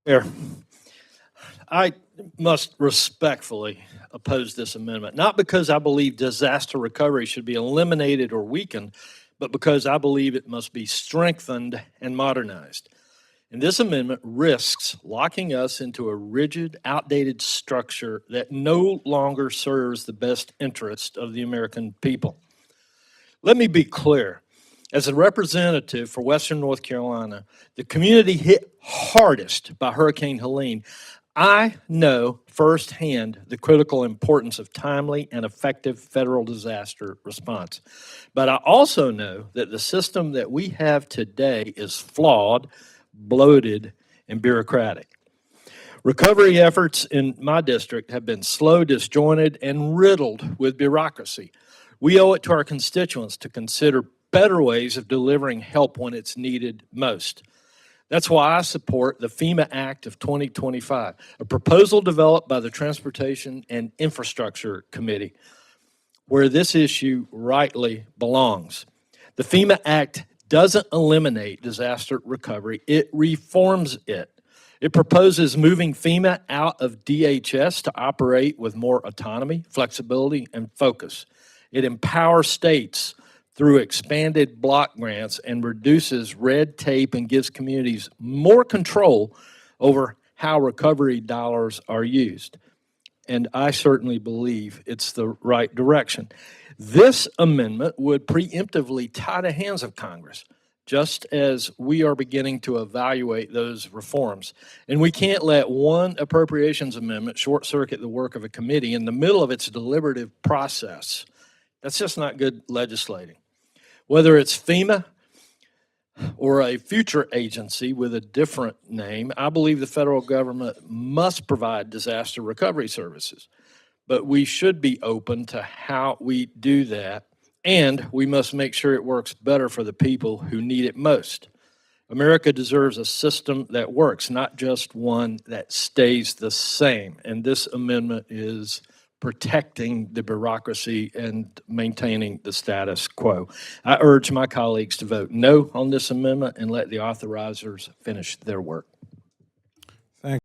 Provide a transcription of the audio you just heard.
Here, I must respectfully oppose this amendment, not because I believe disaster recovery should be eliminated or weakened, but because I believe it must be strengthened and modernized. And this amendment risks locking us into a rigid, outdated structure that no longer serves the best interest of the American people. Let me be clear. As a representative for Western North Carolina, the community hit hardest by Hurricane Helene, I know firsthand the critical importance of timely and effective federal disaster response. But I also know that the system that we have today is flawed, bloated, and bureaucratic. Recovery efforts in my district have been slow, disjointed, and riddled with bureaucracy. We owe it to our constituents to consider better ways of delivering help when it's needed most. That's why I support the FEMA Act of 2025, a proposal developed by the Transportation and Infrastructure Committee, where this issue rightly belongs. The FEMA Act doesn't eliminate disaster recovery, it reforms it. It proposes moving FEMA out of DHS to operate with more autonomy, flexibility, and focus. It empowers states through expanded block grants and reduces red tape and gives communities more control over how recovery dollars are used. And I certainly believe it's the right direction. This amendment would preemptively tie the hands of Congress, just as we are beginning to evaluate those reforms. And we can't let one appropriations amendment short circuit the work of a committee in the middle of its deliberative process. That's just not good legislating. Whether it's FEMA or a future agency with a different name, I believe the federal government must provide disaster recovery services. But we should be open to how we do that, and we must make sure it works better for the people who need it most. America deserves a system that works, not just one that stays the same. And this amendment is protecting the bureaucracy and maintaining the status quo. I urge my colleagues to vote no on this amendment and let the authorizers finish their work.